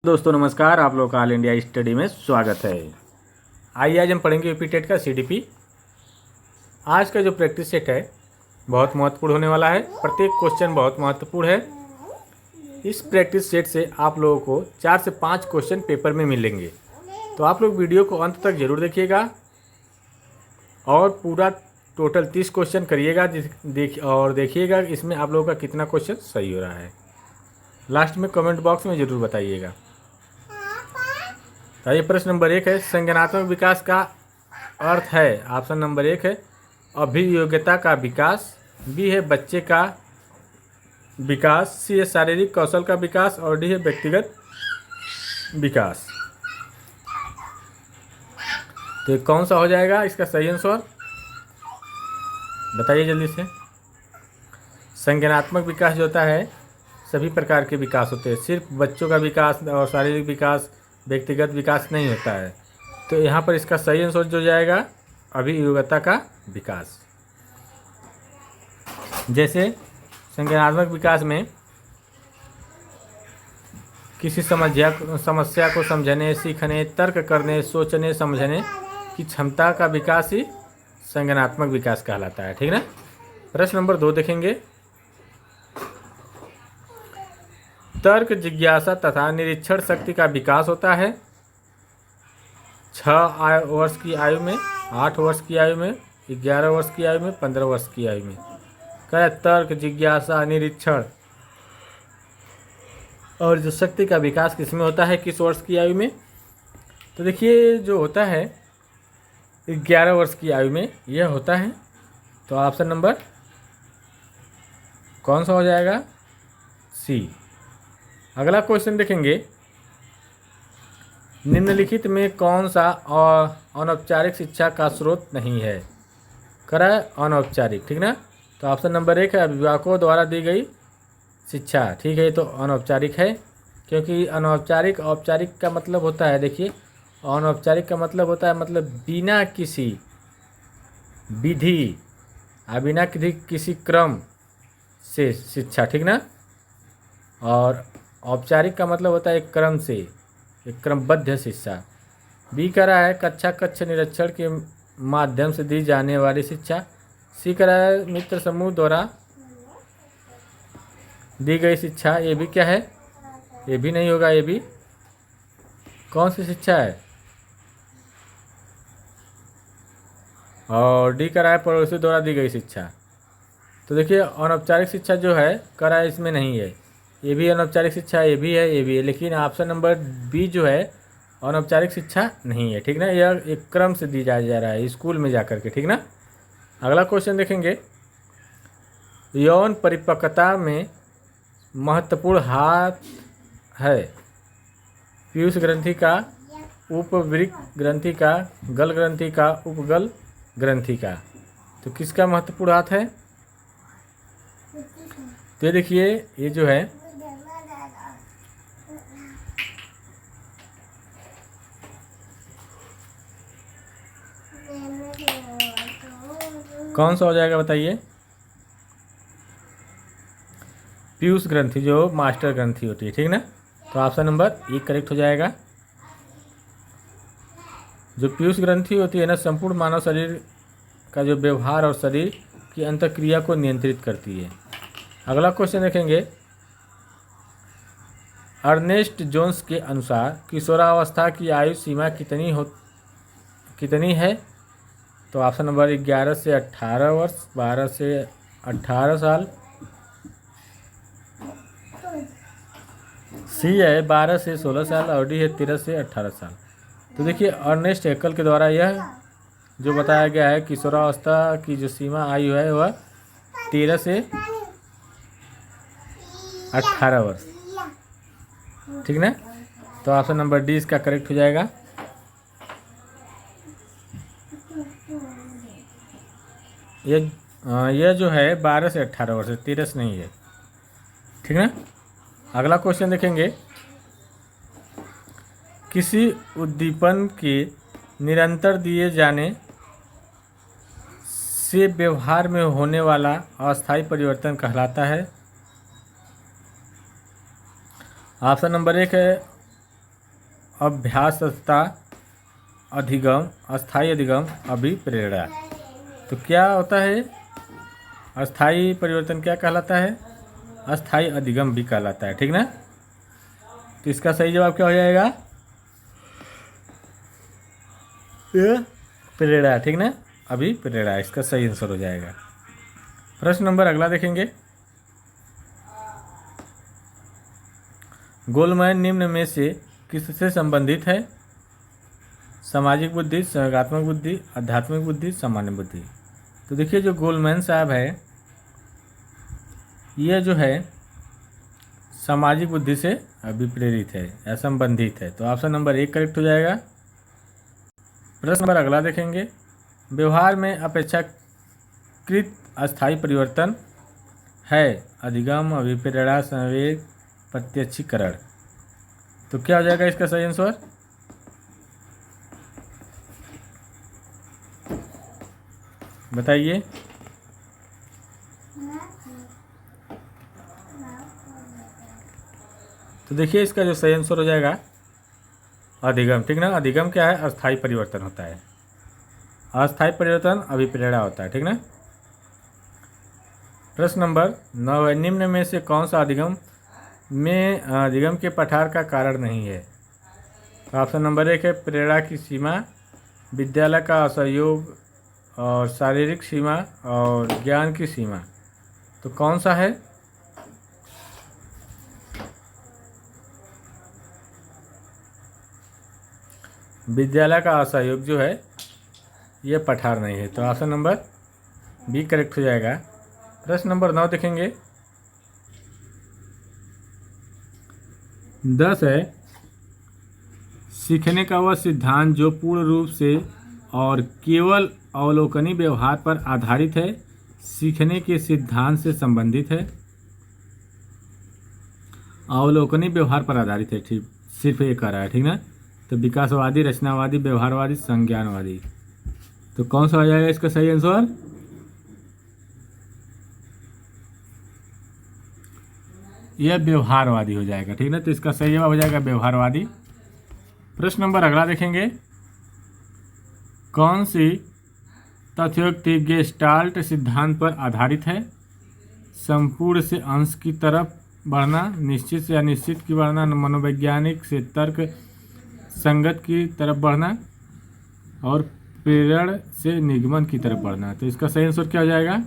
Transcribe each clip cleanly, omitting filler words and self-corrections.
दोस्तों नमस्कार, आप लोग का ऑल इंडिया स्टडी में स्वागत है। आइए आज हम पढ़ेंगे यूपी टेट का सीडीपी। आज का जो प्रैक्टिस सेट है बहुत महत्वपूर्ण होने वाला है। प्रत्येक क्वेश्चन बहुत महत्वपूर्ण है। इस प्रैक्टिस सेट से आप लोगों को 4 से 5 क्वेश्चन पेपर में मिलेंगे, तो आप लोग वीडियो को अंत तक जरूर देखिएगा और पूरा टोटल 30 क्वेश्चन करिएगा और देखिएगा इसमें आप लोगों का कितना क्वेश्चन सही हो रहा है। लास्ट में कमेंट बॉक्स में ज़रूर बताइएगा। तो ये प्रश्न नंबर 1 है, संज्ञानात्मक विकास का अर्थ है। ऑप्शन नंबर 1 है अभियोग्यता का विकास, बी है बच्चे का विकास, सी है शारीरिक कौशल का विकास और डी है व्यक्तिगत विकास। तो कौन सा हो जाएगा इसका सही आंसर, बताइए जल्दी से। संज्ञानात्मक विकास जो होता है सभी प्रकार के विकास होते हैं, सिर्फ बच्चों का विकास और शारीरिक विकास, व्यक्तिगत विकास नहीं होता है। तो यहाँ पर इसका सही आंसर जो जाएगा अभियोग्यता का विकास। जैसे संज्ञानात्मक विकास में किसी समस्या को समझने, सीखने, तर्क करने, सोचने, समझने की क्षमता का विकास ही संज्ञानात्मक विकास कहलाता है। ठीक ना। प्रश्न नंबर 2 देखेंगे, तर्क, जिज्ञासा तथा निरीक्षण शक्ति का विकास होता है 6 वर्ष की आयु में, 8 वर्ष की आयु में, 11 वर्ष की आयु में, 15 वर्ष की आयु में। क्या तर्क, जिज्ञासा, निरीक्षण और जो शक्ति का विकास किस में होता है, किस वर्ष की आयु में? तो देखिए जो होता है 11 वर्ष की आयु में यह होता है। तो ऑप्शन नंबर कौन सा हो जाएगा, सी। अगला क्वेश्चन देखेंगे, निम्नलिखित में कौन सा अनौपचारिक शिक्षा का स्रोत नहीं है? करा अनौपचारिक, ठीक ना। तो ऑप्शन नंबर 1 है अभिभावकों द्वारा दी गई शिक्षा। ठीक है, तो अनौपचारिक है, क्योंकि अनौपचारिक औपचारिक का मतलब होता है, देखिए अनौपचारिक का मतलब होता है मतलब बिना किसी विधि बिना किसी क्रम से शिक्षा, ठीक ना। और औपचारिक का मतलब होता है एक क्रम से, एक क्रमबद्ध शिक्षा। बी करा है कक्षा कक्ष निरीक्षण के माध्यम से दी जाने वाली शिक्षा। सी करा है मित्र समूह द्वारा दी गई शिक्षा। ये भी क्या है, ये भी नहीं होगा। ये भी कौन सी शिक्षा है? और डी करा है पड़ोसी द्वारा दी गई शिक्षा। तो देखिए अनौपचारिक शिक्षा जो है करा है इसमें नहीं है। ये भी अनौपचारिक शिक्षा, ये भी है, ये भी है, लेकिन ऑप्शन नंबर बी जो है अनौपचारिक शिक्षा नहीं है। ठीक ना, यह एक क्रम से दी जा रहा है स्कूल में जाकर के। ठीक ना। अगला क्वेश्चन देखेंगे, यौन परिपक्वता में महत्वपूर्ण हाथ है पीयूष ग्रंथि का, उपवृक्क ग्रंथि का, गल ग्रंथि का, उपगल ग्रंथि का। तो किसका महत्वपूर्ण हाथ है? तो देखिए ये जो है कौन सा हो जाएगा बताइए? पीयूष ग्रंथि जो मास्टर ग्रंथि होती है। ठीक ना। तो ऑप्शन नंबर 1 करेक्ट हो जाएगा। जो पीयूष ग्रंथि होती है ना, संपूर्ण मानव शरीर का जो व्यवहार और शरीर की अंतःक्रिया को नियंत्रित करती है। अगला क्वेश्चन देखेंगे, अर्नेस्ट जोन्स के अनुसार किशोरावस्था की आयु सीमा कितनी है? तो ऑप्शन नंबर 11 से 18 वर्ष, 12 से 18 साल, सी है 12 से 16 साल और डी है 13 से 18 साल। तो देखिए अर्नेस्ट हैकल के द्वारा यह जो बताया गया है किशोरावस्था की जो सीमा आयु है वह 13 से 18 वर्ष। ठीक ना। तो ऑप्शन नंबर डी इसका करेक्ट हो जाएगा। यह जो है 12 से 18 वर्ष है, 13 से नहीं है। ठीक ना। अगला क्वेश्चन देखेंगे, किसी उद्दीपन के निरंतर दिए जाने से व्यवहार में होने वाला अस्थायी परिवर्तन कहलाता है। ऑप्शन नंबर 1 है अभ्यासता अधिगम अस्थाई अधिगम अभिप्रेरणा। तो क्या होता है अस्थाई परिवर्तन, क्या कहलाता है? अस्थाई अधिगम भी कहलाता है, ठीक ना। तो इसका सही जवाब क्या हो जाएगा? प्रेरणा, ठीक ना, अभिप्रेरणा इसका सही आंसर हो जाएगा। प्रश्न नंबर अगला देखेंगे। गोलमैन निम्न में से किससे संबंधित है? सामाजिक बुद्धि, संयोगात्मक बुद्धि, आध्यात्मिक बुद्धि, सामान्य बुद्धि। तो देखिए जो गोलमैन साहब है यह जो है सामाजिक बुद्धि से अभिप्रेरित है या संबंधित है। तो ऑप्शन नंबर 1 करेक्ट हो जाएगा। प्रश्न नंबर अगला देखेंगे। व्यवहार में अपेक्षाकृत अस्थायी परिवर्तन है अधिगम, अभिप्रेरणा, संवेग, प्रत्यक्षीकरण। तो क्या हो जाएगा इसका सही आंसर? बताइए। तो देखिए इसका जो सही आंसर हो जाएगा अधिगम, ठीक ना। अधिगम क्या है? अस्थायी परिवर्तन होता है। अस्थायी परिवर्तन अभिप्रेरणा होता है, ठीक ना। प्रश्न नंबर 9 है। निम्न में से कौन सा अधिगम के पठार का कारण नहीं है? तो ऑप्शन नंबर 1 है प्रेरणा की सीमा, विद्यालय का असहयोग और शारीरिक सीमा और ज्ञान की सीमा। तो कौन सा है? विद्यालय का असहयोग जो है ये पठार नहीं है। तो ऑप्शन नंबर बी करेक्ट हो जाएगा। प्रश्न नंबर 9 देखेंगे। 10 है। सीखने का वह सिद्धांत जो पूर्ण रूप से और केवल अवलोकनी व्यवहार पर आधारित है सीखने के सिद्धांत से संबंधित है। अवलोकनी व्यवहार पर आधारित है, ठीक, सिर्फ ये कह रहा है, ठीक ना। तो विकासवादी, रचनावादी, व्यवहारवादी, संज्ञानवादी। तो कौन सा हो जाएगा इसका सही आंसर? यह व्यवहारवादी हो जाएगा, ठीक ना। तो इसका सही जवाब हो जाएगा व्यवहारवादी। प्रश्न नंबर अगला देखेंगे। कौन सी तथ्योक्ति गेस्टाल्ट सिद्धांत पर आधारित है? संपूर्ण से अंश की तरफ बढ़ना, निश्चित से अनिश्चित की बढ़ना, मनोवैज्ञानिक से तर्क संगत की तरफ बढ़ना और प्रेरण से निगमन की तरफ बढ़ना। तो इसका सही आंसर क्या हो जाएगा?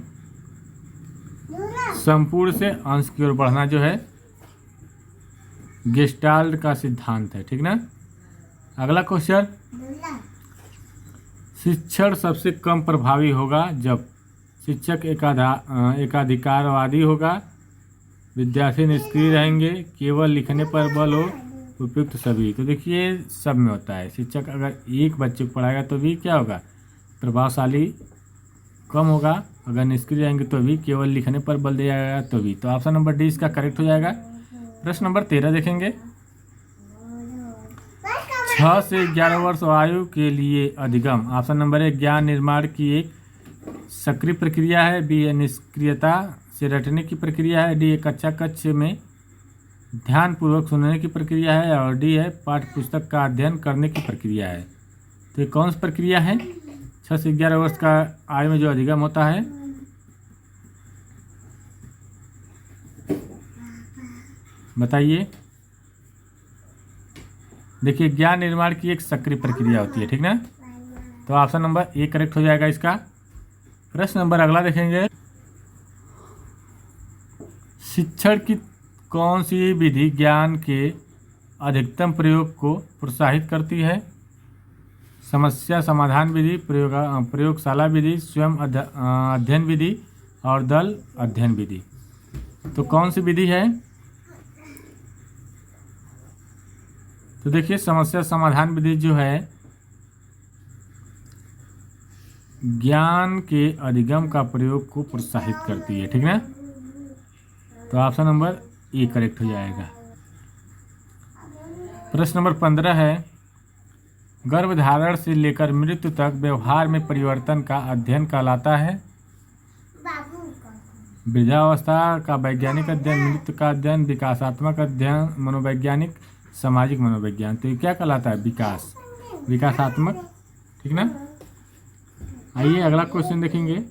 संपूर्ण से अंश की ओर बढ़ना जो है गेस्टाल्ट का सिद्धांत है, ठीक ना। अगला क्वेश्चन। शिक्षण सबसे कम प्रभावी होगा जब शिक्षक एकाधिकारवादी होगा, विद्यार्थी निष्क्रिय रहेंगे, केवल लिखने पर बल हो, उपयुक्त सभी। तो देखिए सब में होता है। शिक्षक अगर एक बच्चे को पढ़ाएगा तो भी क्या होगा? प्रभावशाली कम होगा। अगर निष्क्रिय रहेंगे तो भी, केवल लिखने पर बल दिया जाएगा तो भी। तो ऑप्शन नंबर डी इसका करेक्ट हो जाएगा। प्रश्न नंबर 13 देखेंगे। 6 से 11 वर्ष आयु के लिए अधिगम। ऑप्शन नंबर 1 ज्ञान निर्माण की एक सक्रिय प्रक्रिया है, बी निष्क्रियता से रटने की प्रक्रिया है, डी कक्षा कक्ष में ध्यान पूर्वक सुनने की प्रक्रिया है और डी है पाठ्य पुस्तक का अध्ययन करने की प्रक्रिया है। तो ये कौन सी प्रक्रिया है? 6 से 11 वर्ष का आयु में जो अधिगम होता है, बताइए। देखिए ज्ञान निर्माण की एक सक्रिय प्रक्रिया होती है, ठीक ना। तो ऑप्शन नंबर ए करेक्ट हो जाएगा इसका। प्रश्न नंबर अगला देखेंगे। शिक्षण की कौन सी विधि ज्ञान के अधिकतम प्रयोग को प्रोत्साहित करती है? समस्या समाधान विधि, प्रयोगशाला विधि, स्वयं अध्ययन विधि और दल अध्ययन विधि। तो कौन सी विधि है? तो देखिए समस्या समाधान विधि जो है ज्ञान के अधिगम का प्रयोग को प्रोत्साहित करती है, ठीक है। तो ऑप्शन नंबर ए करेक्ट हो जाएगा। प्रश्न नंबर 15 है। गर्भधारण से लेकर मृत्यु तक व्यवहार में परिवर्तन का अध्ययन कहलाता है? वृद्धावस्था का वैज्ञानिक अध्ययन, मृत्यु का अध्ययन, विकासात्मक अध्ययन, मनोवैज्ञानिक सामाजिक मनोविज्ञान। तो ये क्या कहलाता है? विकास, विकासात्मक, ठीक ना। आइए अगला क्वेश्चन देखेंगे।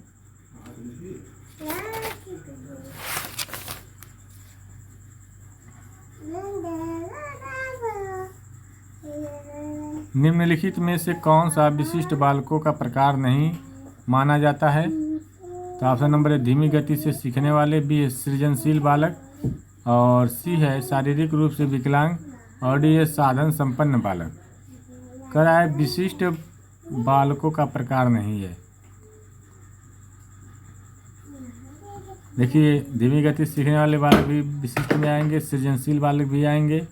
निम्नलिखित में से कौन सा विशिष्ट बालकों का प्रकार नहीं माना जाता है? तो ऑप्शन नंबर है धीमी गति से सीखने वाले, बी है सृजनशील बालक, और सी है शारीरिक रूप से विकलांग, और डी है साधन संपन्न बालक। कह रहा है विशिष्ट बालकों का प्रकार नहीं है। देखिए धीमी गति से सीखने वाले बालक भी विशिष्ट में आएंगे, सृजनशील बालक भी आएंगे,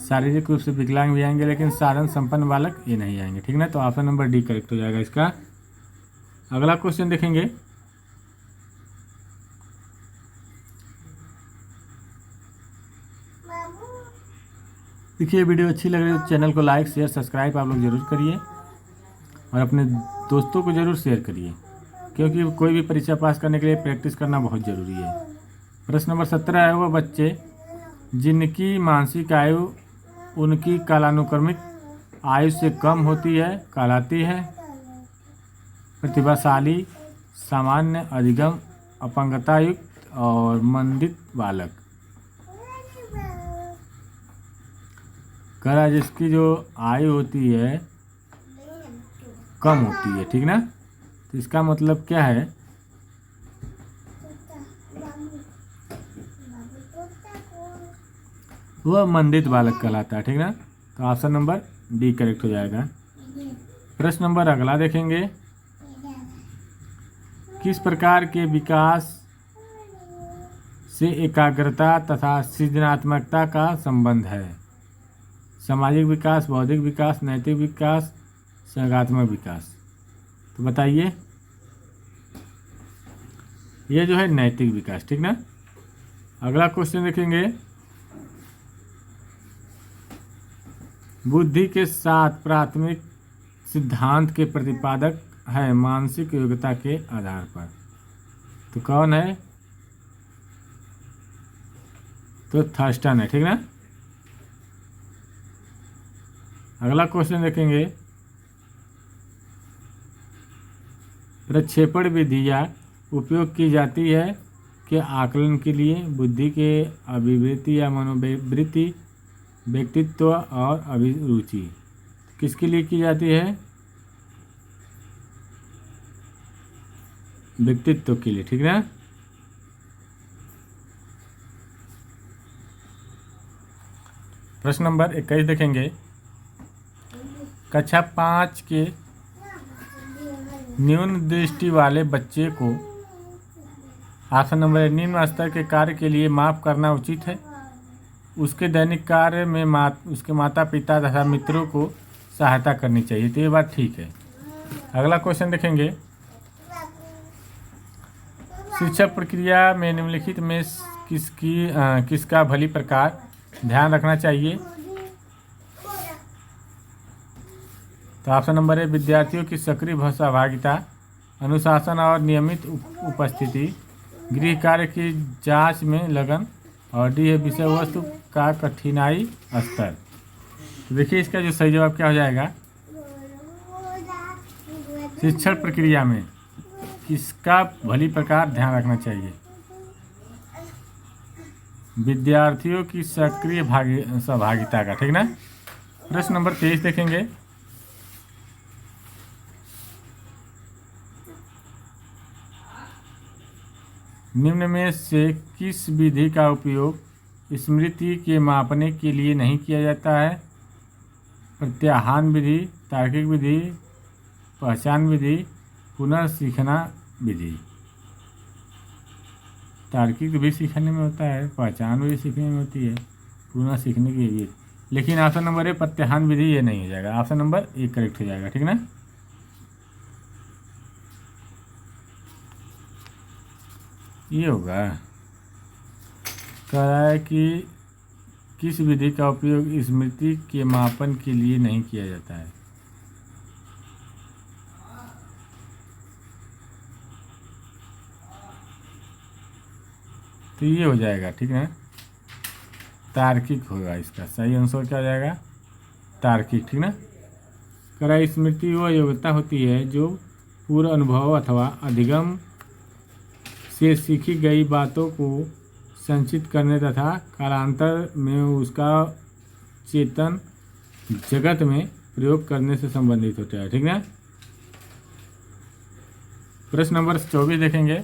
शारीरिक रूप से विकलांग भी आएंगे, लेकिन साधन संपन्न बालक ये नहीं आएंगे, ठीक ना। तो ऑप्शन नंबर डी करेक्ट हो जाएगा इसका। अगला क्वेश्चन देखेंगे। देखिए वीडियो अच्छी लग रही है तो चैनल को लाइक शेयर सब्सक्राइब आप लोग जरूर करिए और अपने दोस्तों को जरूर शेयर करिए, क्योंकि कोई भी परीक्षा पास करने के लिए प्रैक्टिस करना बहुत ज़रूरी है। प्रश्न नंबर 17 है, वो बच्चे जिनकी मानसिक आयु उनकी कालानुक्रमिक आयु से कम होती है कहलाती है प्रतिभाशाली, सामान्य, अधिगम, अपंगतायुक्त और मंदित बालक। कह रहा है जिसकी जो आयु होती है कम होती है, ठीक ना। तो इसका मतलब क्या है? वह मंदित बालक कहलाता है, ठीक ना। तो ऑप्शन नंबर डी करेक्ट हो जाएगा। प्रश्न नंबर अगला देखेंगे। किस प्रकार के विकास से एकाग्रता तथा सृजनात्मकता का संबंध है? सामाजिक विकास, बौद्धिक विकास, नैतिक विकास, संज्ञानात्मक विकास। तो बताइए। ये जो है नैतिक विकास, ठीक ना। अगला क्वेश्चन देखेंगे। बुद्धि के 7 प्राथमिक सिद्धांत के प्रतिपादक है मानसिक योग्यता के आधार पर। तो कौन है? तो थर्स्टन है, ठीक ना। अगला क्वेश्चन देखेंगे। प्रक्षेपण विधियाँ उपयोग की जाती है के आकलन के लिए बुद्धि के अभिवृत्ति या मनोवृत्ति, व्यक्तित्व और अभिरुचि। किसके लिए की जाती है? व्यक्तित्व के लिए, ठीक ना। प्रश्न नंबर 21 देखेंगे। कक्षा 5 के न्यून दृष्टि वाले बच्चे को ऑप्शन नंबर निम्न स्तर के कार्य के लिए माफ करना उचित है। उसके दैनिक कार्य में उसके माता पिता तथा मित्रों को सहायता करनी चाहिए। तो ये बात ठीक है। अगला क्वेश्चन देखेंगे। शिक्षा प्रक्रिया में निम्नलिखित में किसका भली प्रकार ध्यान रखना चाहिए? तो ऑप्शन नंबर है विद्यार्थियों की सक्रिय सहभागिता, अनुशासन और नियमित उपस्थिति, गृह कार्य की जांच में लगन, और डी है विषय वस्तु का कठिनाई स्तर। तो देखिए इसका जो सही जवाब क्या हो जाएगा। शिक्षण प्रक्रिया में किसका भली प्रकार ध्यान रखना चाहिए? विद्यार्थियों की सक्रिय सहभागिता का, ठीक ना। प्रश्न नंबर 23 देखेंगे। निम्न में से किस विधि का उपयोग स्मृति के मापने के लिए नहीं किया जाता है? प्रत्याहान विधि, तार्किक विधि, पहचान विधि, पुनर्सीखना विधि। तार्किक भी सीखने में होता है, पहचान भी सीखने में होती है, पुनः सीखने की भी। लेकिन ऑप्शन नंबर ए प्रत्याहान विधि ये नहीं हो जाएगा। ऑप्शन नंबर ए करेक्ट हो जाएगा, ठीक ना। ये होगा। कह रहा है कि किस विधि का उपयोग स्मृति के मापन के लिए नहीं किया जाता है? तो ये हो जाएगा, ठीक है। तार्किक होगा। इसका सही आंसर क्या हो जाएगा? तार्किक, ठीक ना। करा स्मृति वह योग्यता होती है जो पूर्व अनुभव अथवा अधिगम से सीखी गई बातों को संचित करने तथा कालांतर में उसका चेतन जगत में प्रयोग करने से संबंधित होता है, ठीक ना। प्रश्न नंबर 24 देखेंगे।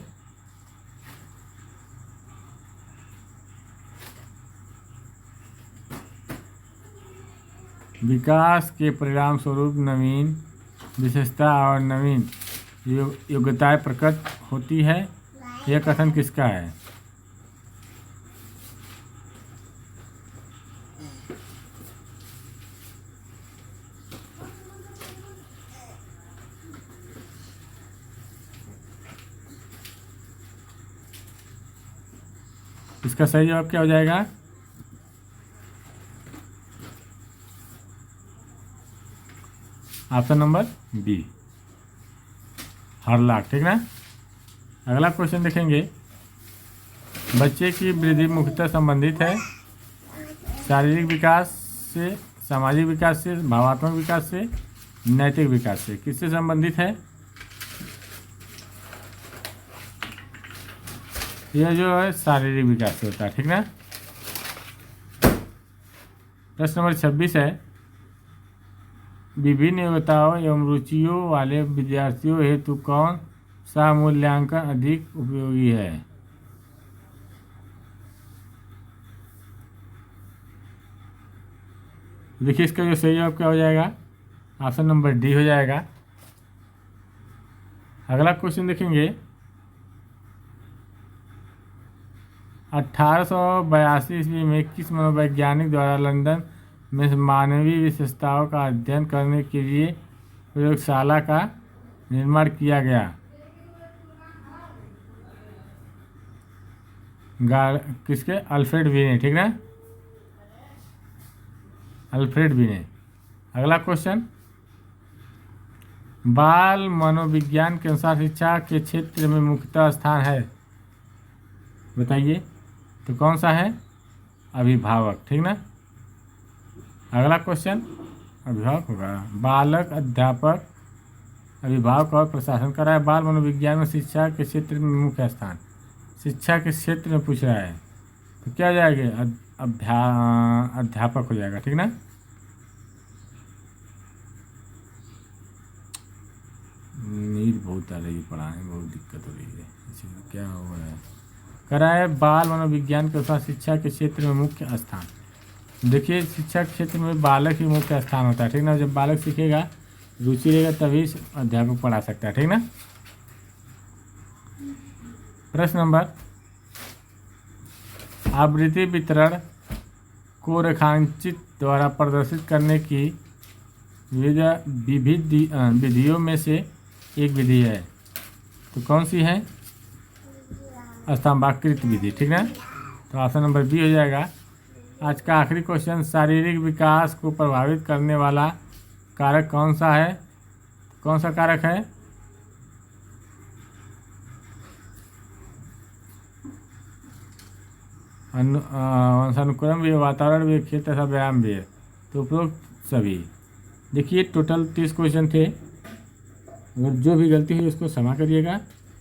विकास के परिणाम स्वरूप नवीन विशेषता और नवीन योग्यताएं प्रकट होती है, यह कथन किसका है? इसका सही जवाब क्या हो जाएगा? ऑप्शन नंबर बी, हरलाख, ठीक ना। अगला क्वेश्चन देखेंगे। बच्चे की वृद्धि मुख्यतः संबंधित है शारीरिक विकास से, सामाजिक विकास से, भावात्मक विकास से, नैतिक विकास से। किससे संबंधित है? यह जो है शारीरिक विकास से होता है, ठीक ना। प्रश्न नंबर 26 है। विभिन्न योग्यताओं एवं रुचियों वाले विद्यार्थियों हेतु कौन सा मूल्यांकन अधिक उपयोगी है? देखिए इसका जो सही जवाब क्या हो जाएगा? ऑप्शन नंबर डी हो जाएगा। अगला क्वेश्चन देखेंगे। 1882 ईस्वी में किस मनोवैज्ञानिक द्वारा लंदन में मानवीय विशेषताओं का अध्ययन करने के लिए प्रयोगशाला का निर्माण किया गया? किसके? अल्फ्रेड बीने, ठीक ना, अल्फ्रेड बीने। अगला क्वेश्चन। बाल मनोविज्ञान के अनुसार शिक्षा के क्षेत्र में मुख्यतः स्थान है, बताइए तो कौन सा है? अभिभावक, ठीक ना। अगला क्वेश्चन अभिभावक होगा। बालक, अध्यापक, अभिभावक और प्रशासन कर रहा है। बाल मनोविज्ञान में शिक्षा के क्षेत्र में मुख्य स्थान, शिक्षा के क्षेत्र में पूछ रहा है तो क्या हो जाएगा? अध्यापक हो जाएगा, ठीक ना। नींद बहुत आ रही है, पढ़ाने में बहुत दिक्कत हो रही है, इसमें क्या हो रहा है? करा है बाल मनोविज्ञान के अनुसार शिक्षा के क्षेत्र में मुख्य स्थान। देखिए शिक्षा के क्षेत्र में बालक ही मुख्य स्थान होता है, ठीक ना। जब बालक सीखेगा, रुचि रहेगा, तभी अध्यापक पढ़ा सकता है, ठीक ना। प्रश्न नंबर। आवृत्ति वितरण को रेखांचित द्वारा प्रदर्शित करने की विविध विधियों में से एक विधि है, तो कौन सी है? स्तंभाकृत विधि, ठीक ना। तो ऑप्शन नंबर बी हो जाएगा। आज का आखिरी क्वेश्चन। शारीरिक विकास को प्रभावित करने वाला कारक कौन सा है? कौन सा कारक है? वंशानुक्रम भी है, वातावरण भी है, खेल तथा व्यायाम भी है, तो उपरोक्त सभी। देखिए टोटल 30 क्वेश्चन थे। अगर जो भी गलती हुई उसको क्षमा करिएगा।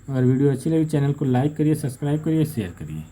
अगर वीडियो अच्छी लगी चैनल को लाइक करिए, सब्सक्राइब करिए, शेयर करिए।